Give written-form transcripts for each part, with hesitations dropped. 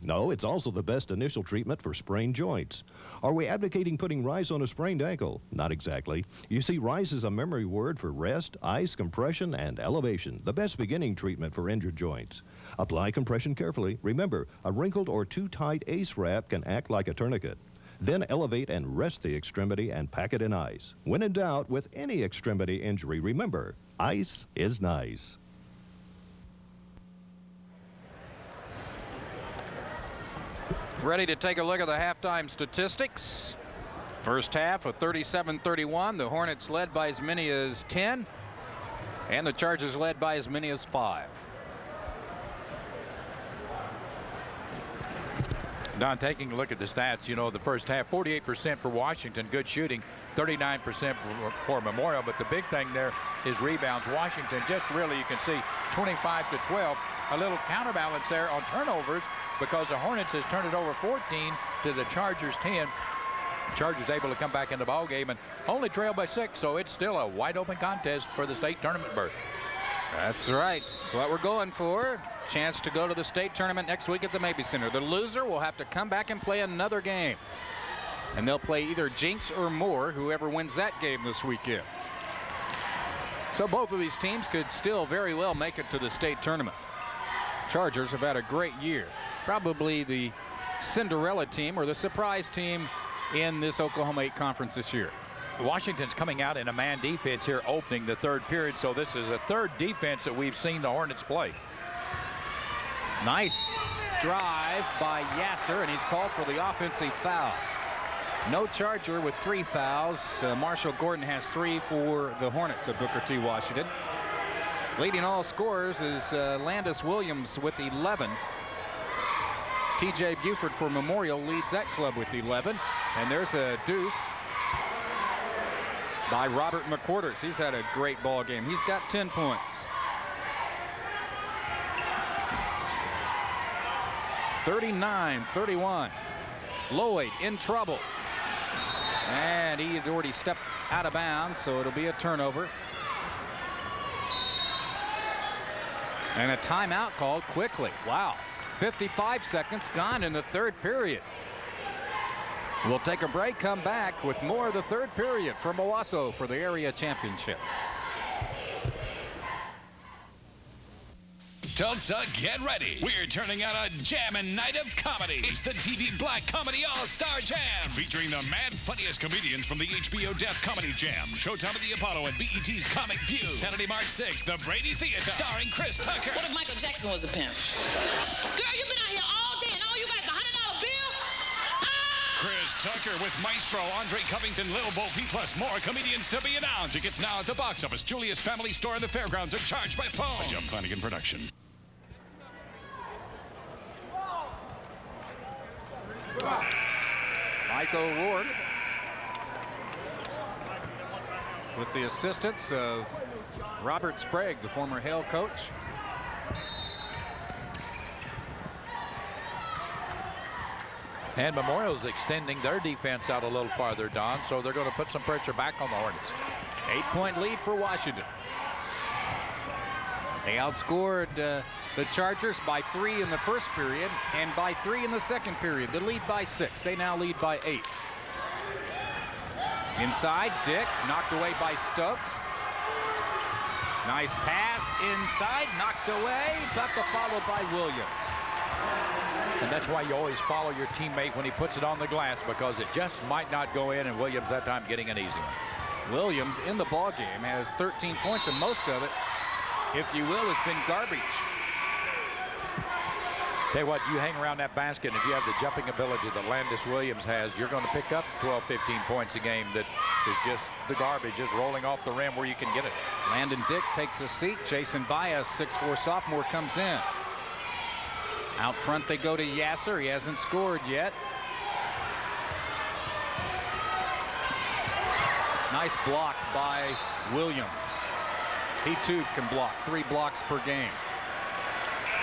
No, it's also the best initial treatment for sprained joints. Are we advocating putting RISE on a sprained ankle? Not exactly. You see, RISE is a memory word for rest, ice, compression, and elevation, the best beginning treatment for injured joints. Apply compression carefully. Remember, a wrinkled or too tight ACE wrap can act like a tourniquet. Then elevate and rest the extremity and pack it in ice. When in doubt with any extremity injury, remember, ice is nice. Ready to take a look at the halftime statistics. First half of 37-31. The Hornets led by as many as 10, and the Chargers led by as many as 5. Don, taking a look at the stats, you know, the first half, 48% for Washington, good shooting, 39% for Memorial. But the big thing there is rebounds. Washington just really, you can see, 25-12. A little counterbalance there on turnovers because the Hornets has turned it over 14 to the Chargers 10. Chargers able to come back in the ball game and only trail by 6, so it's still a wide open contest for the state tournament berth. That's right. That's what we're going for. Chance to go to the state tournament next week at the Mabee Center. The loser will have to come back and play another game. And they'll play either Jinx or Moore, whoever wins that game this weekend. So both of these teams could still very well make it to the state tournament. Chargers have had a great year. Probably the Cinderella team or the surprise team in this Oklahoma 8 conference this year. Washington's coming out in a man defense here opening the third period, so this is a third defense that we've seen the Hornets play. Nice drive by Yasser, and he's called for the offensive foul. No Charger with 3 fouls. Marshall Gordon has 3 for the Hornets of Booker T. Washington. Leading all scorers is Landis Williams with 11. T.J. Buford for Memorial leads that club with 11. And there's a deuce by Robert McQuarters. He's had a great ball game. He's got 10 points. (39-31). Lloyd in trouble. And he had already stepped out of bounds, so it'll be a turnover. And a timeout called quickly. Wow. 55 seconds gone in the third period. We'll take a break, come back with more of the third period from Owasso for the area championship. Tulsa, get ready. We're turning out a jammin' night of comedy. It's the TV Black Comedy All-Star Jam. Featuring the mad funniest comedians from the HBO Deaf Comedy Jam. Showtime at the Apollo and BET's Comic View. Saturday, March 6th, the Brady Theater. Starring Chris Tucker. What if Michael Jackson was a pimp? Girl, you've been out here all day and all you got is $100 bill? Chris Tucker with Maestro, Andre Covington, Lil Bo P, plus more comedians to be announced. Tickets now at the box office. Julius Family Store and the Fairgrounds are charged by phone. A Jeff Flanagan production. Mike O'Rourke with the assistance of Robert Sprague, the former Hale coach. And Memorial's extending their defense out a little farther, Don, so they're going to put some pressure back on the Hornets. 8-point lead for Washington. They outscored the Chargers by 3 in the first period and by 3 in the second period. The lead by 6. They now lead by 8. Inside, Dick knocked away by Stokes. Nice pass inside, knocked away, but the follow by Williams. And that's why you always follow your teammate when he puts it on the glass, because it just might not go in, and Williams that time getting an easy one. Williams in the ball game has 13 points, and most of it, if you will, has been garbage. Tell you what, you hang around that basket, and if you have the jumping ability that Landis Williams has, you're going to pick up 12, 15 points a game that is just the garbage, just rolling off the rim where you can get it. Landon Dick takes a seat. Jason Baez, 6'4" sophomore, comes in. Out front they go to Yasser. He hasn't scored yet. Nice block by Williams. He too can block. 3 blocks per game.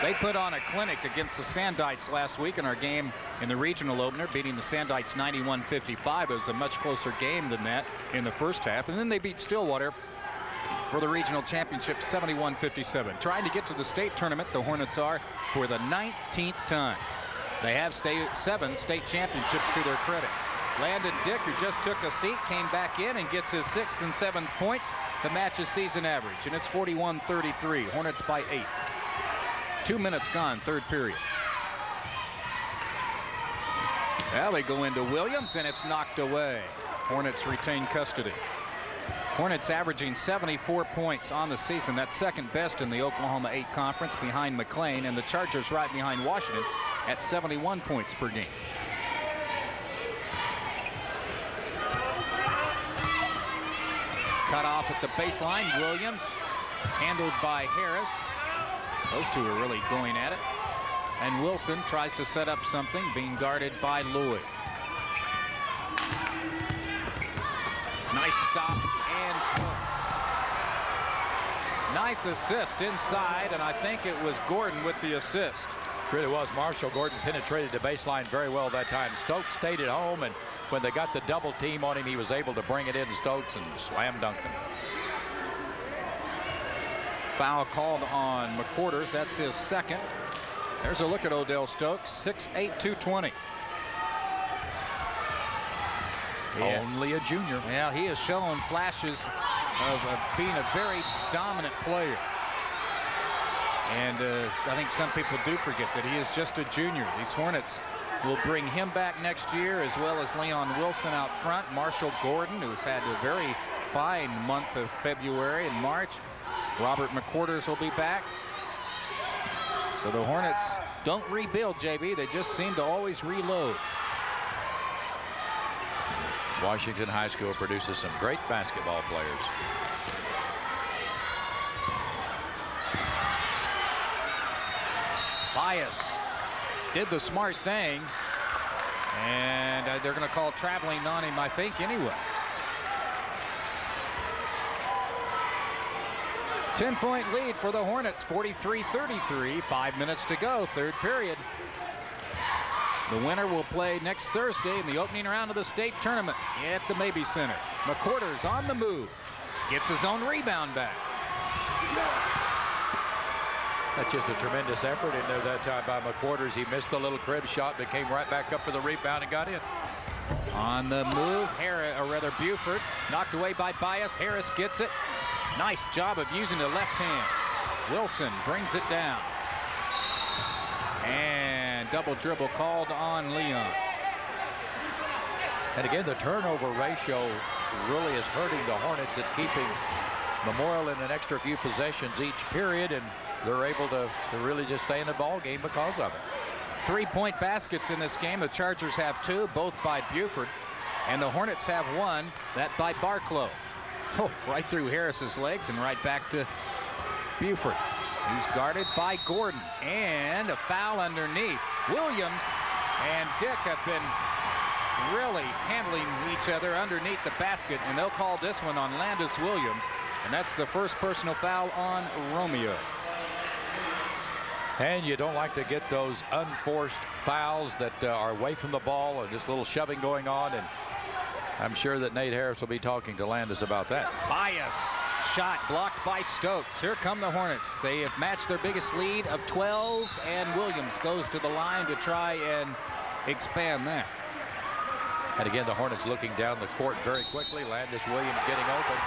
They put on a clinic against the Sandites last week in our game in the regional opener, beating the Sandites 91-55. It was a much closer game than that in the first half. And then they beat Stillwater for the regional championship 71-57. Trying to get to the state tournament, the Hornets are, for the 19th time. They have 7 state championships to their credit. Landon Dick, who just took a seat, came back in and gets his 6th and 7th points to match his season average. And it's 41-33. Hornets by 8. 2 minutes gone, third period. Well, they go into Williams, and it's knocked away. Hornets retain custody. Hornets averaging 74 points on the season. That's second best in the Oklahoma 8 conference behind McLean, and the Chargers right behind Washington at 71 points per game. Cut off at the baseline. Williams handled by Harris. Those two are really going at it. And Wilson tries to set up something, being guarded by Lloyd. Nice stop and Stokes. Nice assist inside, and I think it was Gordon with the assist. Really was. Marshall Gordon penetrated the baseline very well that time. Stokes stayed at home, and when they got the double team on him, he was able to bring it in Stokes and slam dunk him. Foul called on McQuarters. That's his second. There's a look at Odell Stokes, 6'8", 220. Yeah. Only a junior. Yeah, he has shown flashes of being a very dominant player. And I think some people do forget that he is just a junior. These Hornets will bring him back next year, as well as Leon Wilson out front. Marshall Gordon, who's had a very fine month of February and March. Robert McQuarters will be back. So the Hornets don't rebuild, JB. They just seem to always reload. Washington High School produces some great basketball players. Bias did the smart thing, and they're going to call traveling on him, I think, anyway. 10-point lead for the Hornets, 43-33, 5 minutes to go, third period. The winner will play next Thursday in the opening round of the state tournament at the Mabee Center. McQuarters on the move, gets his own rebound back. That's just a tremendous effort in there that time by McQuarters. He missed the little crib shot, but came right back up for the rebound and got in. On the move, Buford, knocked away by Bias. Harris gets it. Nice job of using the left hand. Wilson brings it down. And double dribble called on Leon. And again, the turnover ratio really is hurting the Hornets. It's keeping Memorial in an extra few possessions each period, and they're able to really just stay in the ball game because of it. 3-point baskets in this game. The Chargers have 2, both by Buford, and the Hornets have 1, that by Barclow. Oh, right through Harris's legs and right back to Buford, who's guarded by Gordon, and a foul underneath. Williams and Dick have been really handling each other underneath the basket, and they'll call this one on Landis Williams, and that's the first personal foul on Romeo. And you don't like to get those unforced fouls that are away from the ball, or just a little shoving going on, and I'm sure that Nate Harris will be talking to Landis about that. Bias shot blocked by Stokes. Here come the Hornets. They have matched their biggest lead of 12, and Williams goes to the line to try and expand that. And again, the Hornets looking down the court very quickly. Landis Williams getting open.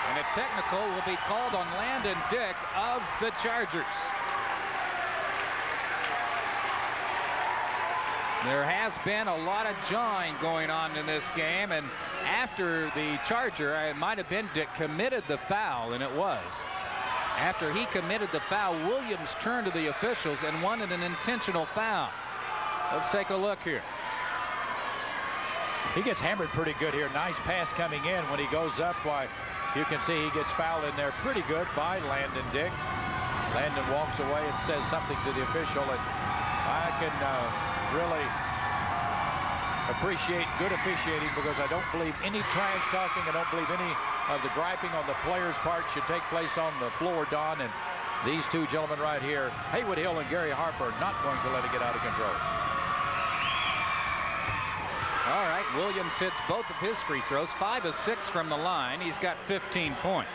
And a technical will be called on Landon Dick of the Chargers. There has been a lot of jawing going on in this game, and after the Charger, it might have been Dick, committed the foul, and it was. After he committed the foul, Williams turned to the officials and wanted an intentional foul. Let's take a look here. He gets hammered pretty good here. Nice pass coming in. When he goes up, why, you can see he gets fouled in there pretty good by Landon Dick. Landon walks away and says something to the official, and I can really appreciate good officiating, because I don't believe any trash talking. I don't believe any of the griping on the players' part should take place on the floor, Don. And these two gentlemen right here, Haywood Hill and Gary Harper, are not going to let it get out of control. All right, Williams hits both of his free throws, 5 of 6 from the line. He's got 15 points.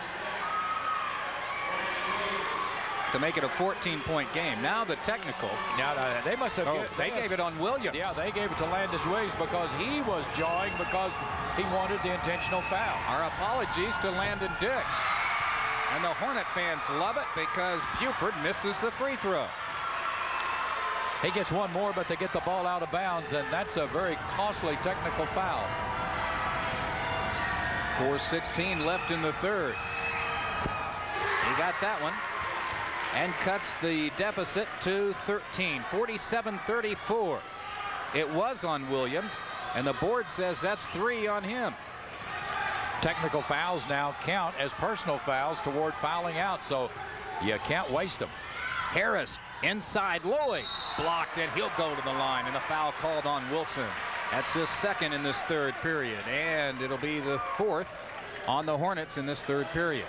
to make it a 14-point game. Now the technical. Now they must have. They gave it on Williams. Yeah, they gave it to Landis Williams because he was jawing because he wanted the intentional foul. Our apologies to Landon Dick. And the Hornet fans love it because Buford misses the free throw. He gets one more, but they get the ball out of bounds, and that's a very costly technical foul. 4:16 left in the third. He got that one and cuts the deficit to 13. 47-34. It was on Williams, and the board says that's 3 on him. Technical fouls now count as personal fouls toward fouling out, so you can't waste them. Harris inside. Lloyd blocked it. He'll go to the line, and the foul called on Wilson. That's his second in this third period, and it'll be the 4th on the Hornets in this third period.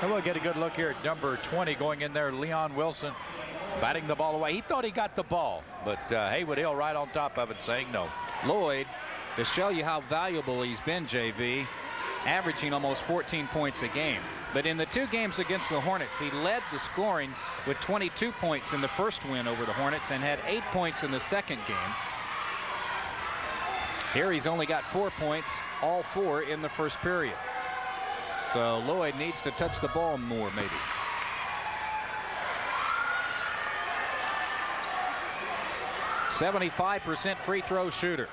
And we'll get a good look here at number 20 going in there, Leon Wilson, batting the ball away. He thought he got the ball, but Haywood Hill right on top of it saying no. Lloyd, to show you how valuable he's been, JV, averaging almost 14 points a game. But in the 2 games against the Hornets, he led the scoring with 22 points in the first win over the Hornets and had 8 points in the second game. Here he's only got 4 points, all 4 in the first period. So Lloyd needs to touch the ball more, maybe. .75% free throw shooter.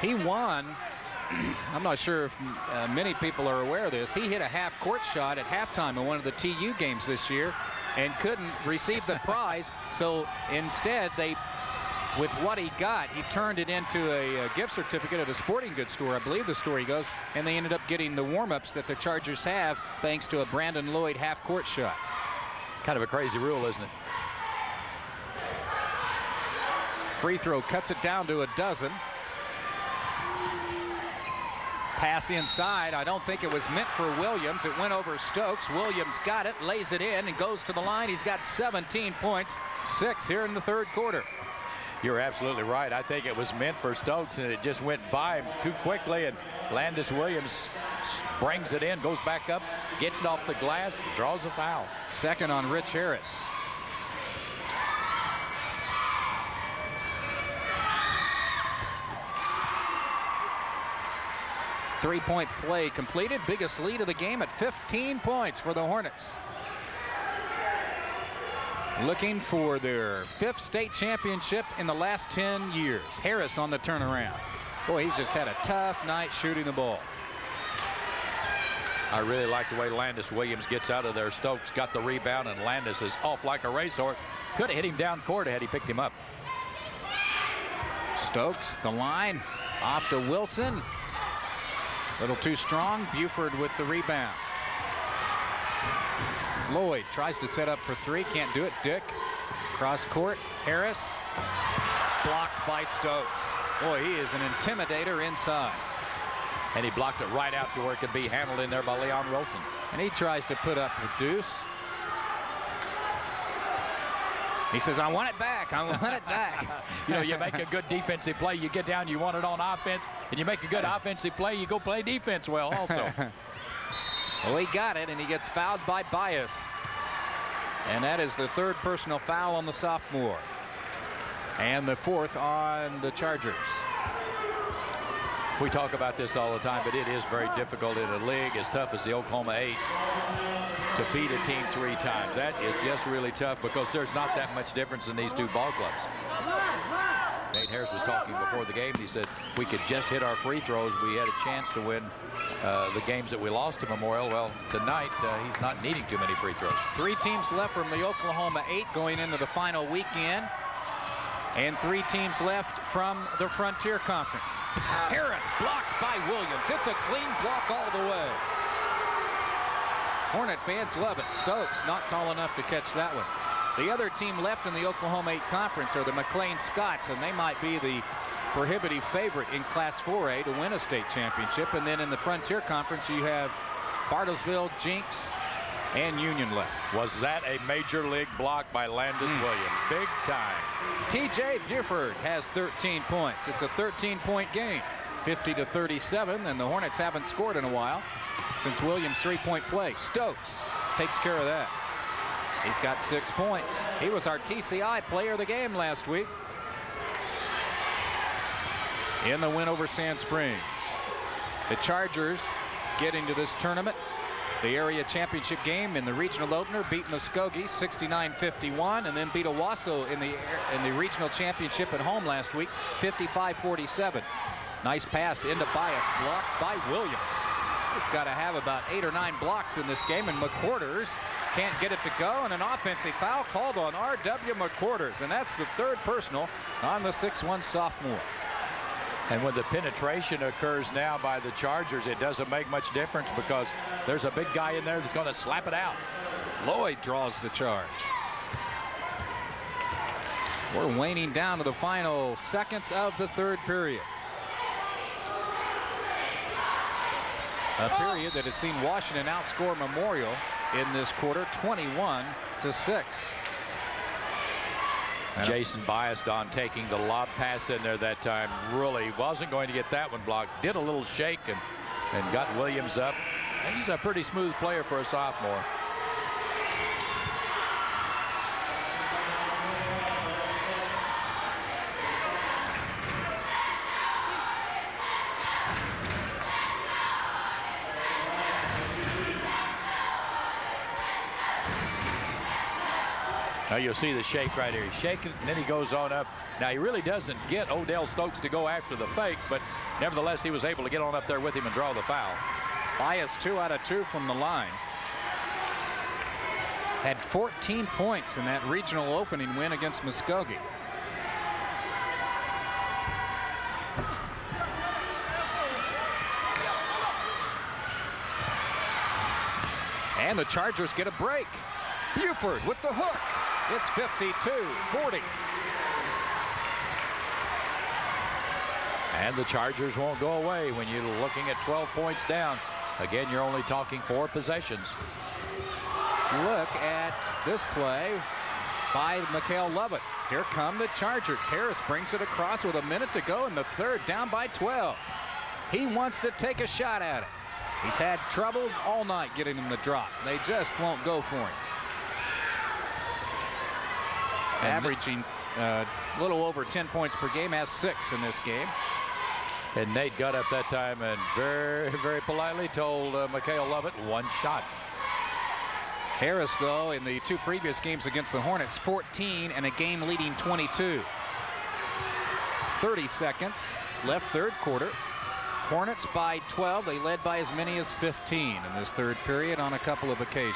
He won. I'm not sure if many people are aware of this. He hit a half-court shot at halftime in one of the TU games this year and couldn't receive the prize. So instead, with what he got, he turned it into a gift certificate at a sporting goods store, I believe the story goes, and they ended up getting the warm-ups that the Chargers have thanks to a Brandon Lloyd half-court shot. Kind of a crazy rule, isn't it? Free throw cuts it down to 12. Pass inside. I don't think it was meant for Williams. It went over Stokes. Williams got it, lays it in, and goes to the line. He's got 17 points, 6 here in the third quarter. You're absolutely right. I think it was meant for Stokes, and it just went by him too quickly, and Landis Williams brings it in, goes back up, gets it off the glass, draws a foul. Second on Rich Harris. Three-point play completed. Biggest lead of the game at 15 points for the Hornets. Looking for their 5th state championship in the last 10 years. Harris on the turnaround. Boy, he's just had a tough night shooting the ball. I really like the way Landis Williams gets out of there. Stokes got the rebound, and Landis is off like a racehorse. Could have hit him down court had he picked him up. Stokes, the line, off to Wilson. Little too strong. Buford with the rebound. Lloyd tries to set up for 3, can't do it. Dick, cross court. Harris, blocked by Stokes. Boy, he is an intimidator inside. And he blocked it right out to where it could be handled in there by Leon Wilson. And he tries to put up the deuce. He says, I want it back. I want it back. You know, you make a good defensive play, you get down, you want it on offense, and you make a good offensive play, you go play defense well also. Well, he got it, and he gets fouled by Bias. And that is the 3rd personal foul on the sophomore. And the 4th on the Chargers. We talk about this all the time, but it is very difficult in a league as tough as the Oklahoma 8 to beat a team 3 times. That is just really tough because there's not that much difference in these 2 ball clubs. Nate Harris was talking before the game. He said we could just hit our free throws. We had a chance to win the games that we lost to Memorial. Well, tonight he's not needing too many free throws. 3 teams left from the Oklahoma 8 going into the final weekend. And 3 teams left from the Frontier Conference. Harris blocked by Williams. It's a clean block all the way. Hornet fans love it. Stokes not tall enough to catch that one. The other team left in the Oklahoma 8 Conference are the McLean Scots, and they might be the prohibitive favorite in Class 4A to win a state championship. And then in the Frontier Conference, you have Bartlesville, Jinx, and Union left. Was that a major league block by Landis Williams? Big time. TJ Buford has 13 points. It's a 13-point game, 50-37, and the Hornets haven't scored in a while since Williams' 3-point play. Stokes takes care of that. He's got 6 points. He was our TCI player of the game last week in the win over Sand Springs. The Chargers get into this tournament, the area championship game in the regional opener, beat Muskogee 69-51, and then beat Owasso in the regional championship at home last week 55-47. Nice pass into Bias, blocked by Williams. We've got to have about 8 or 9 blocks in this game, and McQuarters can't get it to go, and an offensive foul called on R.W. McQuarters, and that's the 3rd personal on the 6'1" sophomore. And when the penetration occurs now by the Chargers, it doesn't make much difference because there's a big guy in there that's going to slap it out. Lloyd draws the charge. We're waning down to the final seconds of the 3rd period. A period that has seen Washington outscore Memorial in this quarter 21-6. Jason Bias on taking the lob pass in there that time. Really wasn't going to get that one blocked. Did a little shake and got Williams up. And he's a pretty smooth player for a sophomore. Now you'll see the shake right here. He's shaking, and then he goes on up. Now he really doesn't get Odell Stokes to go after the fake, but nevertheless he was able to get on up there with him and draw the foul. Bias 2 out of 2 from the line. Had 14 points in that regional opening win against Muskogee. And the Chargers get a break. Buford with the hook. It's 52-40. And the Chargers won't go away when you're looking at 12 points down. Again, you're only talking 4 possessions. Look at this play by Mikhail Lovett. Here come the Chargers. Harris brings it across with a minute to go in the 3rd, down by 12. He wants to take a shot at it. He's had trouble all night getting him the drop. They just won't go for him. Averaging a little over 10 points per game, has 6 in this game. And Nate got up that time and very, very politely told Mikhail Lovett 1 shot. Harris, though, in the 2 previous games against the Hornets, 14 and a game leading 22. 30 seconds left 3rd quarter. Hornets by 12. They led by as many as 15 in this 3rd period on a couple of occasions.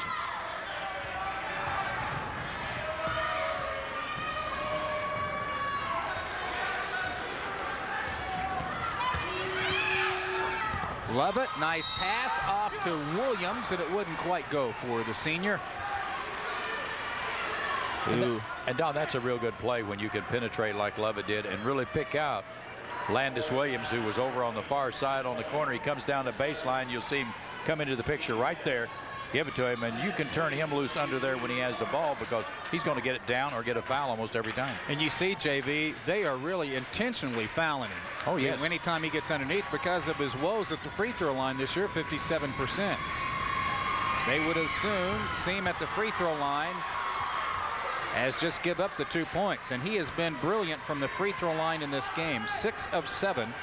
Lovett, nice pass off to Williams, and it wouldn't quite go for the senior. And Don, that's a real good play when you can penetrate like Lovett did and really pick out Landis Williams, who was over on the far side on the corner. He comes down the baseline. You'll see him come into the picture right there. Give it to him, and you can turn him loose under there when he has the ball because he's going to get it down or get a foul almost every time. And you see, JV, they are really intentionally fouling him. Oh, yes. Anytime he gets underneath because of his woes at the free throw line this year, 57%. They would as soon see him at the free throw line as just give up the 2 points. And he has been brilliant from the free throw line in this game, 6 of 7,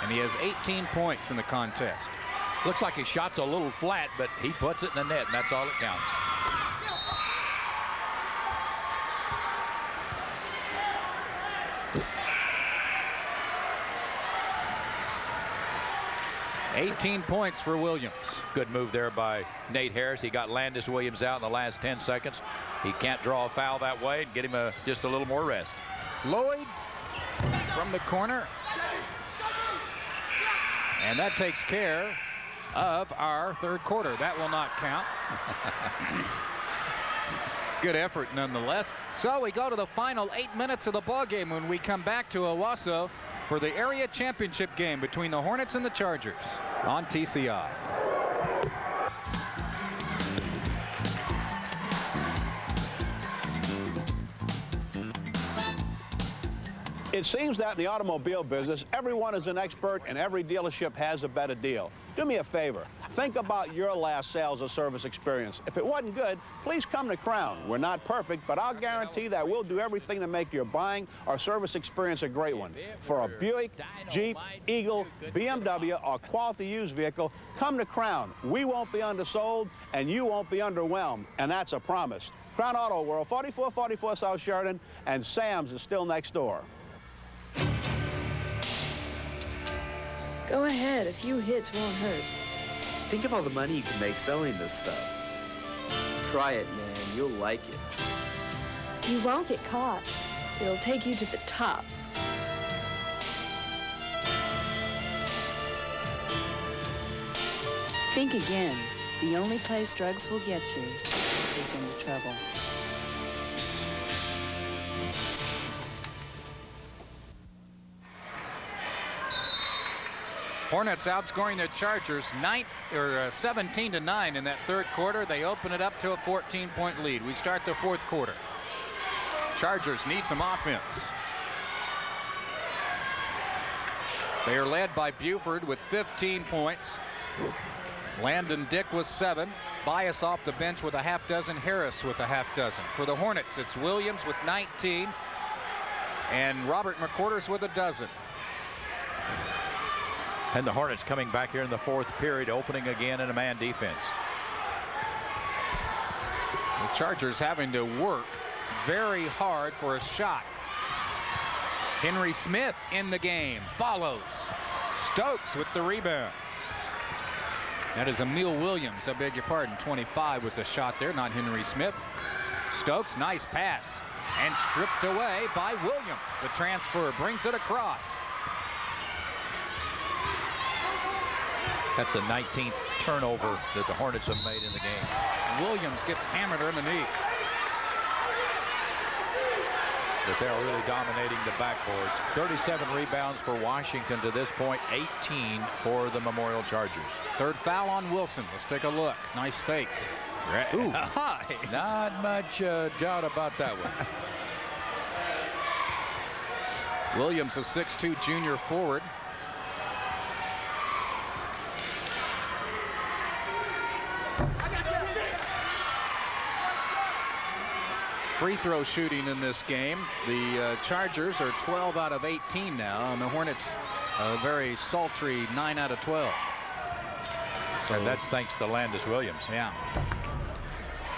and he has 18 points in the contest. Looks like his shot's a little flat, but he puts it in the net, and that's all that counts. $18 points for Williams. Good move there by Nate Harris. He got Landis Williams out in the last 10 seconds. He can't draw a foul that way and get him just a little more rest. Lloyd from the corner. And that takes care of our 3rd quarter. That will not count. Good effort nonetheless. So we go to the final 8 minutes of the ball game when we come back to Owasso for the area championship game between the Hornets and the Chargers on TCI. It seems that in the automobile business, everyone is an expert and every dealership has a better deal. Do me a favor. Think about your last sales or service experience. If it wasn't good, please come to Crown. We're not perfect, but I'll guarantee that we'll do everything to make your buying or service experience a great one. For a Buick, Jeep, Eagle, BMW, or quality used vehicle, come to Crown. We won't be undersold, and you won't be underwhelmed, and that's a promise. Crown Auto World, 4444 South Sheridan, and Sam's is still next door. Go ahead, a few hits won't hurt. Think of all the money you can make selling this stuff. Try it, man. You'll like it. You won't get caught. It'll take you to the top. Think again. The only place drugs will get you is into trouble. Hornets outscoring the Chargers 17-9 in that third quarter. They open it up to a 14-point lead. We start the fourth quarter. Chargers need some offense. They are led by Buford with 15 points. Landon Dick with 7. Bias off the bench with a half dozen. Harris with a half dozen. For the Hornets, it's Williams with 19 and Robert McQuarters with a dozen. And the Hornets coming back here in the fourth period, opening again in a man defense. The Chargers having to work very hard for a shot. Henry Smith in the game. Follows. Stokes with the rebound. That is Emil Williams, I beg your pardon, 25 with the shot there, not Henry Smith. Stokes, nice pass. And stripped away by Williams. The transfer brings it across. That's the 19th turnover that the Hornets have made in the game. Williams gets hammered underneath. But they're really dominating the backboards. 37 rebounds for Washington to this point, 18 for the Memorial Chargers. Third foul on Wilson. Let's take a look. Nice fake. Ooh, high. Not much doubt about that one. Williams, a 6'2" junior forward. Free throw shooting in this game. The Chargers are 12 out of 18 now, and the Hornets a very sultry 9 out of 12. So and that's thanks to Landis Williams. Yeah.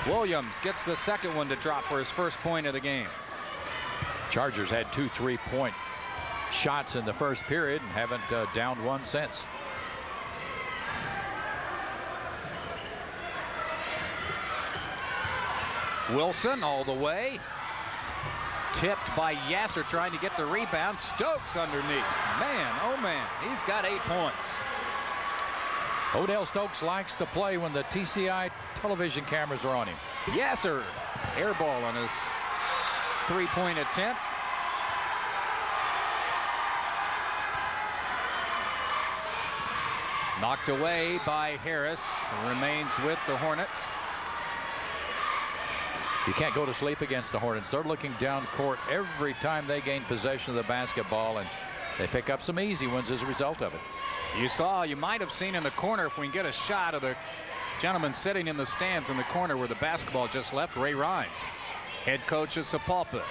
Williams gets the second one to drop for his first point of the game. Chargers had 2 3-point shots in the first period and haven't downed one since. Wilson all the way. Tipped by Yasser trying to get the rebound. Stokes underneath. Man, oh man, he's got 8 points. Odell Stokes likes to play when the TCI television cameras are on him. Yasser, air ball on his 3-point attempt. Knocked away by Harris. Remains with the Hornets. You can't go to sleep against the Hornets. They're looking down court every time they gain possession of the basketball, and they pick up some easy ones as a result of it. You might have seen in the corner, if we can get a shot of the gentleman sitting in the stands in the corner where the basketball just left, Ray Rines, head coach of Sapulpa.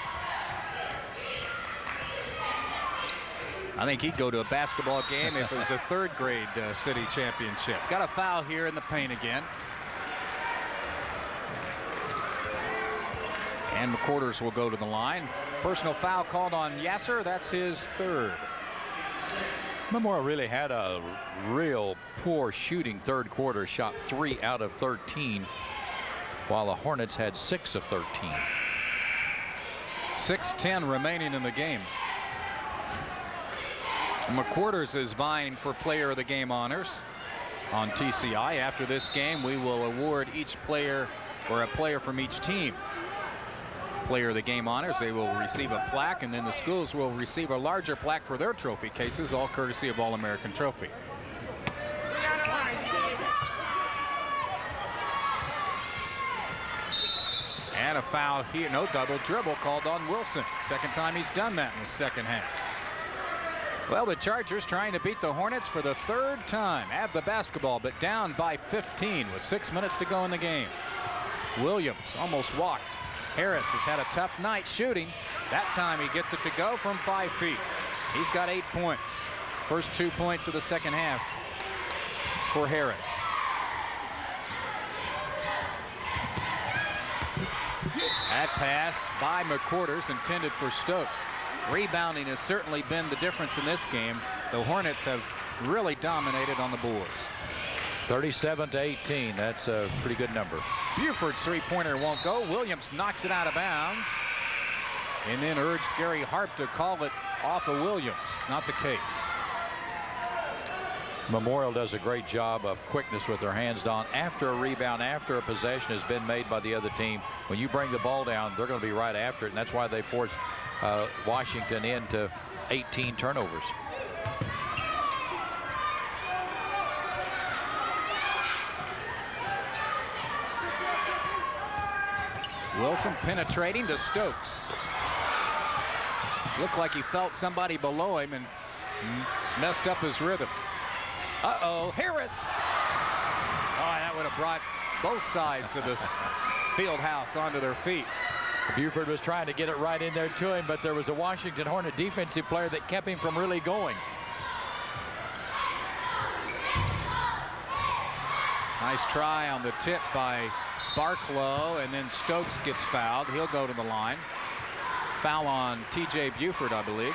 I think he'd go to a basketball game if it was a third grade city championship. Got a foul here in the paint again. And McQuarters will go to the line. Personal foul called on Yasser. That's his third. Memorial really had a real poor shooting third quarter. Shot 3 out of 13, while the Hornets had 6 of 13. 6:10 remaining in the game. McQuarters is vying for player of the game honors on TCI. After this game, we will award each player or a player from each team player of the game honors. They will receive a plaque, and then the schools will receive a larger plaque for their trophy cases, all courtesy of All-American Trophy. And a foul here. No, double dribble called on Wilson. Second time he's done that in the second half. Well, the Chargers trying to beat the Hornets for the third time. Have the basketball, but down by 15 with 6 minutes to go in the game. Williams almost walked. Harris has had a tough night shooting. That time he gets it to go from 5 feet. He's got 8 points. First 2 points of the second half for Harris. That pass by McQuarters intended for Stokes. Rebounding has certainly been the difference in this game. The Hornets have really dominated on the boards. 37-18. That's a pretty good number. Buford's three-pointer won't go. Williams knocks it out of bounds and then urged Gary Harp to call it off of Williams. Not the case. Memorial does a great job of quickness with their hands down after a rebound, after a possession has been made by the other team. When you bring the ball down, they're going to be right after it, and that's why they forced Washington into 18 turnovers. Wilson penetrating to Stokes. Looked like he felt somebody below him and messed up his rhythm. Uh-oh, Harris. Oh, that would have brought both sides of this field house onto their feet. Buford was trying to get it right in there to him, but there was a Washington Hornet defensive player that kept him from really going. Nice try on the tip by Barklow, and then Stokes gets fouled. He'll go to the line. Foul on T.J. Buford, I believe.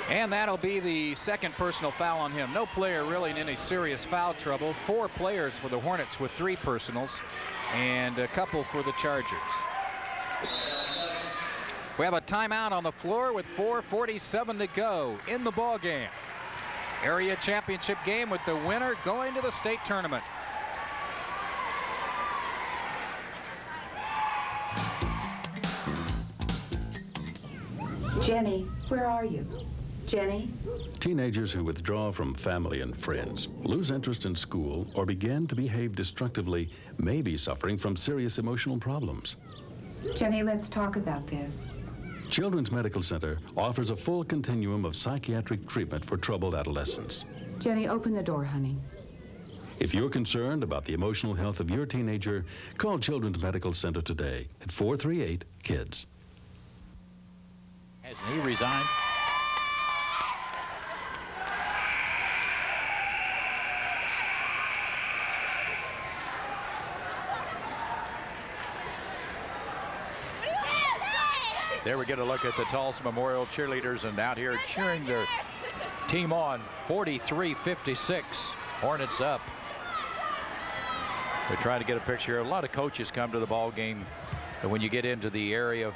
And that'll be the second personal foul on him. No player really in any serious foul trouble. 4 players for the Hornets with 3 personals and a couple for the Chargers. We have a timeout on the floor with 4:47 to go in the ball game. Area championship game with the winner going to the state tournament. Jenny, where are you? Jenny? Teenagers who withdraw from family and friends, lose interest in school, or begin to behave destructively may be suffering from serious emotional problems. Jenny, let's talk about this. Children's Medical Center offers a full continuum of psychiatric treatment for troubled adolescents. Jenny, open the door, honey. If you're concerned about the emotional health of your teenager, call Children's Medical Center today at 438-KIDS. Hasn't he resigned? There we get a look at the Tulsa Memorial cheerleaders, and out here cheering their team on. 43-56. Hornets up. We're trying to get a picture. A lot of coaches come to the ball game, and when you get into the area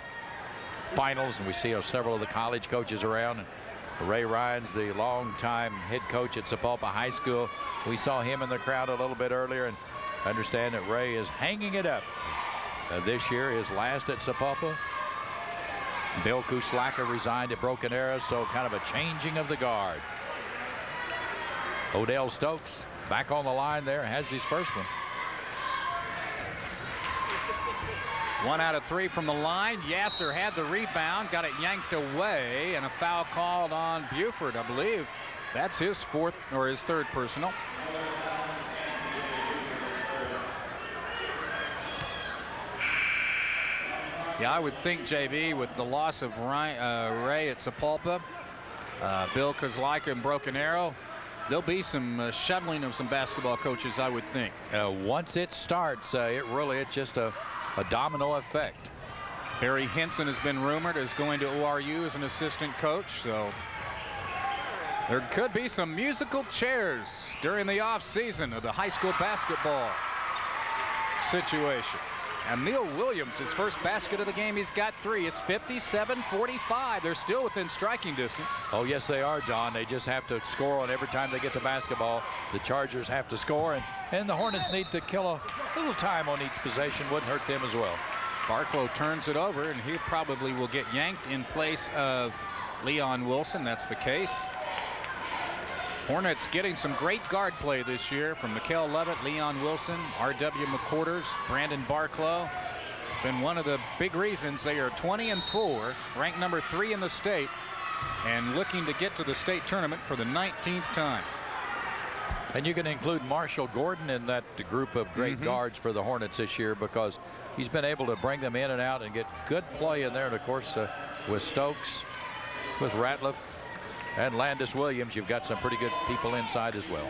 finals, and we see several of the college coaches around. And Ray Ryan's the longtime head coach at Sapulpa High School. We saw him in the crowd a little bit earlier, and understand that Ray is hanging it up. This year, his last at Sapulpa. Bill Kuslaka resigned at Broken Arrow, so kind of a changing of the guard. Odell Stokes back on the line there, has his first one. 1 out of 3 from the line. Yasser had the rebound, got it yanked away, and a foul called on Buford. I believe that's his 4th or his 3rd personal. Yeah, I would think, JB, with the loss of Ray at Sapulpa, Bill Kozlika and Broken Arrow, there'll be some shuttling of some basketball coaches, I would think. Once it starts, it's just a domino effect. Barry Henson has been rumored as going to ORU as an assistant coach, so there could be some musical chairs during the off-season of the high school basketball situation. And Neil Williams, his first basket of the game, he's got 3. It's 57-45. They're still within striking distance. Oh, yes, they are, Don. They just have to score on every time they get the basketball. The Chargers have to score, and the Hornets need to kill a little time on each possession. Wouldn't hurt them as well. Barklow turns it over, and he probably will get yanked in place of Leon Wilson. That's the case. Hornets getting some great guard play this year from Mikael Levitt, Leon Wilson, R.W. McQuarters, Brandon Barklow. Been one of the big reasons they are 20-4, ranked number 3 in the state and looking to get to the state tournament for the 19th time. And you can include Marshall Gordon in that group of great guards for the Hornets this year, because he's been able to bring them in and out and get good play in there. And of course, with Stokes, with Ratliff, and Landis Williams, you've got some pretty good people inside as well.